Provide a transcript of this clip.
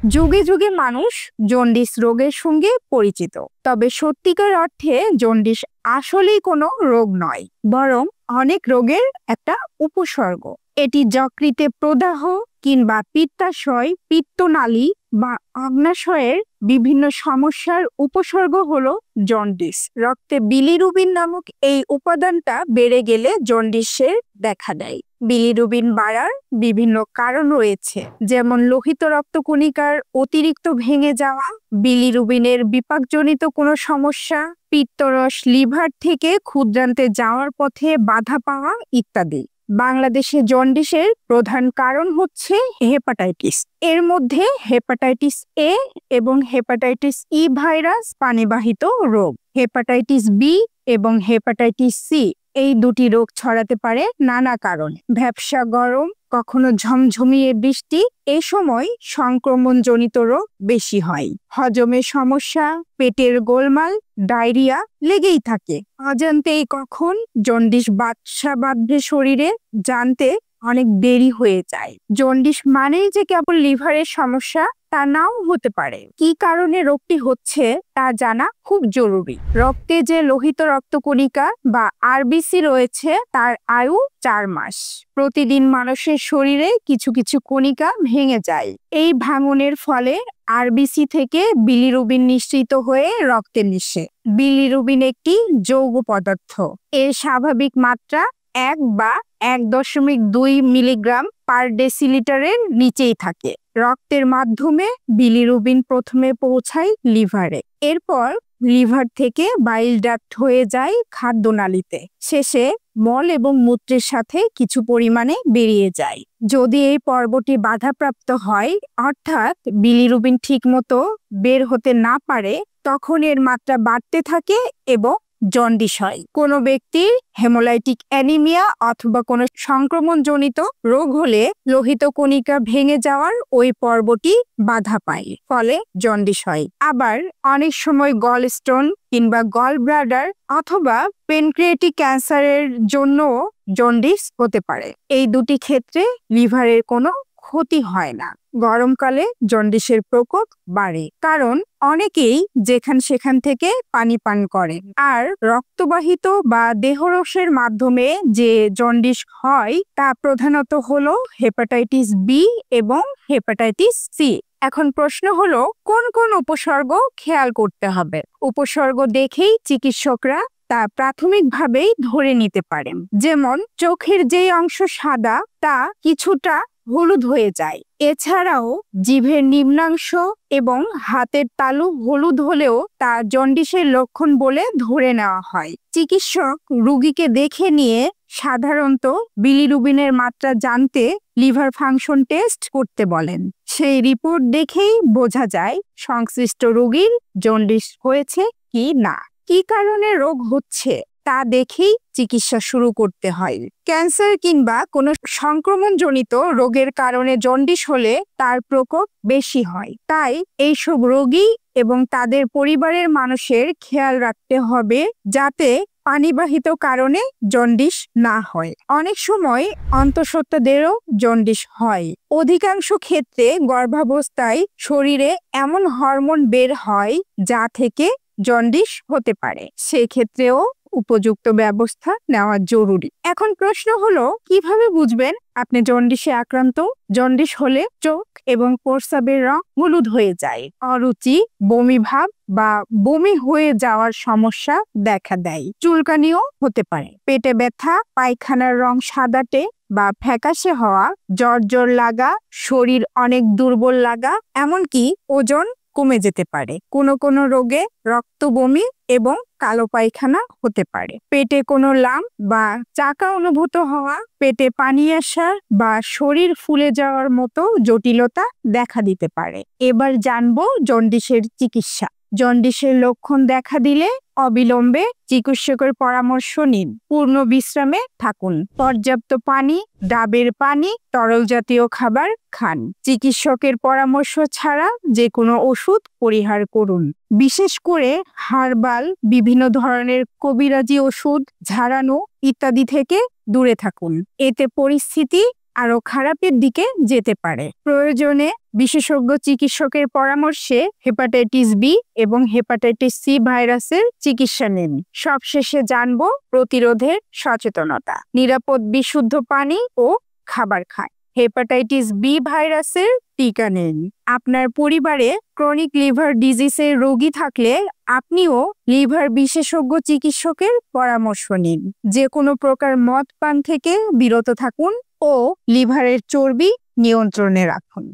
যুগে যুগে মানুষ জন্ডিস রোগের সঙ্গে পরিচিত, তবে সত্যিকার অর্থে জন্ডিস আসলেই কোনো রোগ নয়, বরং অনেক রোগের একটা উপসর্গ। এটি যকৃতে প্রদাহ কিংবা পিত্তাশয়, পিত্তনালী বা অগ্নাশয়ের বিভিন্ন সমস্যার উপসর্গ হলো জন্ডিস। রক্তে বিলিরুবিন নামক এই উপাদানটা বেড়ে গেলে জন্ডিসের দেখা দেয়। বিলিরুবিন বাড়ার বিভিন্ন কারণ রয়েছে, যেমন লোহিত রক্তকণিকার অতিরিক্ত ভেঙে যাওয়া, বিলিরুবিনের বিপাকজনিত কোনো সমস্যা, পিত্তরস লিভার থেকে ক্ষুদ্রান্তে যাওয়ার পথে বাধা পাওয়া ইত্যাদি। বাংলাদেশে জন্ডিসের প্রধান কারণ হচ্ছে হেপাটাইটিস। এর মধ্যে হেপাটাইটিস এ এবং হেপাটাইটিস ই ভাইরাস পানিবাহিত রোগ, হেপাটাইটিস বি এবং হেপাটাইটিস সি এই দুটি রোগ ছড়াতে পারে নানা কারণে। ভ্যাপসা গরম, কখনো ঝমঝমিয়ে বৃষ্টি, এ সময় সংক্রমণজনিত রোগ বেশি হয়। হজমের সমস্যা, পেটের গোলমাল, ডায়রিয়া লেগেই থাকে। অজান্তেই কখন জন্ডিস বাসা বাঁধবে শরীরে জানতে অনেক দেরি হয়ে যায়। জন্ডিস মানেই যে কেবল লিভারের সমস্যা তা নাও হতে পারে। কি কারণে রোগটি হচ্ছে তা জানা খুব জরুরি। রক্তে যে লোহিত রক্তকণিকা বা আরবিসি রয়েছে তার আয়ু 4 মাস। প্রতিদিন মানুষের শরীরে কিছু কিছু কণিকা ভেঙে যায়। এই ভাঙনের ফলে আরবিসি থেকে বিলিরুবিন নিঃসৃত হয়ে রক্তে মিশে। বিলিরুবিন একটি যৌগ পদার্থ। এর স্বাভাবিক মাত্রা 1 বা 1.2 মিলিগ্রাম পার ডেসিলিটারের নিচেই থাকে। রক্তের মাধ্যমে বিলিরুবিন প্রথমে পৌঁছায় লিভারে, এরপর লিভার থেকে বাইল ডাক্ট হয়ে যায় খাদ্যনালীতে, শেষে মল এবং মূত্রের সাথে কিছু পরিমাণে বেরিয়ে যায়। যদি এই পর্বটি বাধাপ্রাপ্ত হয়, অর্থাৎ বিলিরুবিন ঠিকমতো বের হতে না পারে, তখন এর মাত্রা বাড়তে থাকে এবং জন্ডিস হয়। কোনো ব্যক্তির হেমোলাইটিক অ্যানিমিয়া অথবা কোনো সংক্রমণজনিত রোগ হলে লোহিত কণিকা ভেঙে যাওয়ার ওই পর্বটি বাধা পায়, ফলে জন্ডিস হয়। আবার অনেক সময় গল স্টোন কিংবা গল ব্লাডার অথবা পেনক্রিয়াটিক ক্যান্সারের জন্য জন্ডিস হতে পারে। এই দুটি ক্ষেত্রে লিভারের কোনো ক্ষতি হয় না। গরমকালে জন্ডিসের প্রকোপ বাড়ে, কারণ অনেকেই যেখান সেখান থেকে পানি পান করেন। আর রক্তবাহিত বা দেহরসের মাধ্যমে যে জন্ডিস হয় তা প্রধানত হলো হেপাটাইটিস বি এবং হেপাটাইটিস সি। এখন প্রশ্ন হলো, কোন কোন উপসর্গ খেয়াল করতে হবে? উপসর্গ দেখেই চিকিৎসকরা তা প্রাথমিকভাবেই ধরে নিতে পারেন। যেমন চোখের যেই অংশ সাদা তা কিছুটা হলুদ হয়ে যায়। এছাড়াও জিভের নিম্নাংশ এবং হাতের তালু হলুদ হলেও তা জন্ডিসের লক্ষণ বলে ধরে নেওয়া হয়। চিকিৎসক রোগীকে দেখে নিয়ে সাধারণত বিলিরুবিনের মাত্রা জানতে লিভার ফাংশন টেস্ট করতে বলেন। সেই রিপোর্ট দেখেই বোঝা যায় সংশ্লিষ্ট রোগীর জন্ডিস হয়েছে কি না। কি কারণে রোগ হচ্ছে তা দেখেই চিকিৎসা শুরু করতে হয়। ক্যান্সার কিংবা কোনো সংক্রমণজনিত রোগের কারণে জন্ডিস হলে তার প্রকোপ বেশি হয়। তাই এইসব রোগী এবং তাদের পরিবারের মানুষের খেয়াল রাখতে হবে যাতে পানিবাহিত কারণে জন্ডিস না হয়। অনেক সময় অন্তঃসত্ত্বাদেরও জন্ডিস হয়। অধিকাংশ ক্ষেত্রে গর্ভাবস্থায় শরীরে এমন হরমোন বের হয় যা থেকে জন্ডিস হতে পারে। সেক্ষেত্রেও উপযুক্ত ব্যবস্থা নেওয়া জরুরি। এখন প্রশ্ন হলো, কিভাবে বুঝবেন আপনি জন্ডিসে আক্রান্ত? জন্ডিস হলে চোখ এবং প্রস্রাবের রং হলুদ হয়ে যায়, অরুচি, বমি ভাব বা বমি হয়ে যাওয়ার সমস্যা দেখা দেয়। চুলকানিও হতে পারে। পেটে ব্যথা, পায়খানার রং সাদাটে বা ফ্যাকাশে হওয়া, জ্বর জ্বর লাগা, শরীর অনেক দুর্বল লাগা, এমনকি ওজন কমে যেতে পারে। কোনো কোনো রোগে রক্ত বমি এবং কালো পায়খানা হতে পারে। পেটে কোনো লাম্প বা চাকা অনুভূত হওয়া, পেটে পানি আসা বা শরীর ফুলে যাওয়ার মতো জটিলতা দেখা দিতে পারে। এবার জানবো জন্ডিসের চিকিৎসা। জন্ডিসের লক্ষণ দেখা দিলে অবিলম্বে চিকিৎসকের পরামর্শ নিন। পূর্ণ বিশ্রামে থাকুন। পর্যাপ্ত পানি, ডাবের পানি, তরল জাতীয় খাবার খান। চিকিৎসকের পরামর্শ ছাড়া যে কোনো ওষুধ পরিহার করুন। বিশেষ করে হার্বাল বিভিন্ন ধরনের কবিরাজি ওষুধ, ঝাড়ানো ইত্যাদি থেকে দূরে থাকুন। এতে পরিস্থিতি আরো খারাপের দিকে যেতে পারে। প্রয়োজনে বিশেষজ্ঞ চিকিৎসকের পরামর্শে হেপাটাইটিস বি এবং হেপাটাইটিস সি ভাইরাসের চিকিৎসা নিন। সবশেষে জানবো প্রতিরোধের সচেতনতা। নিরাপদ বিশুদ্ধ পানি ও খাবার খান। হেপাটাইটিস বি ভাইরাসের টিকা নিন। আপনার পরিবারে ক্রনিক লিভার ডিজিজের রোগী থাকলে আপনিও লিভার বিশেষজ্ঞ চিকিৎসকের পরামর্শ নিন। যে কোনো প্রকার মদ পান থেকে বিরত থাকুন ও লিভারের চর্বি নিয়ন্ত্রণে রাখুন।